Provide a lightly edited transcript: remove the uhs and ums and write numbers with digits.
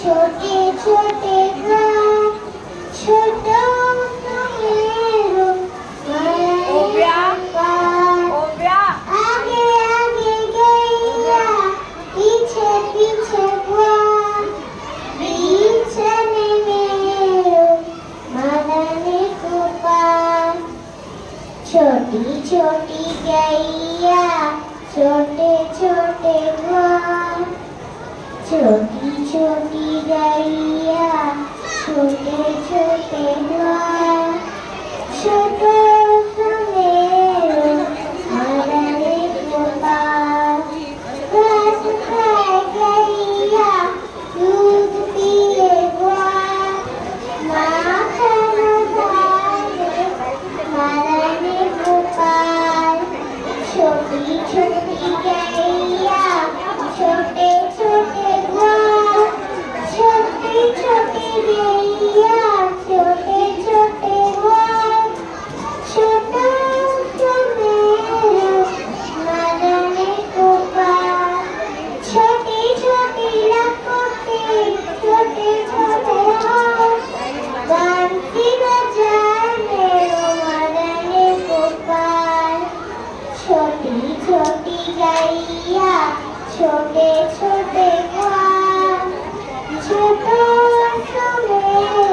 छोटे छोटे घाट छोटो सुमेरु आगे आगे गैया पीछे पीछे ग्वाल बीच में मेरू मदन गोपाल छोटी छोटी गैया छोटे छोटे ग्वाल छोटी छोटी गैया छोटे छोटे ग्वाल छोटो सुमेरु मदन गोपाल घास खाए गैया दूध पिए ग्वाल माखन खाए मदन गोपाल छोटी छोटी गैया छोटे छोटे ग्वाल छोटी छोटी गैया छोटे छोटे ग्वाल छोटा सुमेरु मदन गोपाल छोटी छोटी लकोटे छोटे छोटे हाथ बंसी बजाने मदन गोपाल छोटी छोटी गैया छोटे छोटे ग्वाल छोटो सुमेरु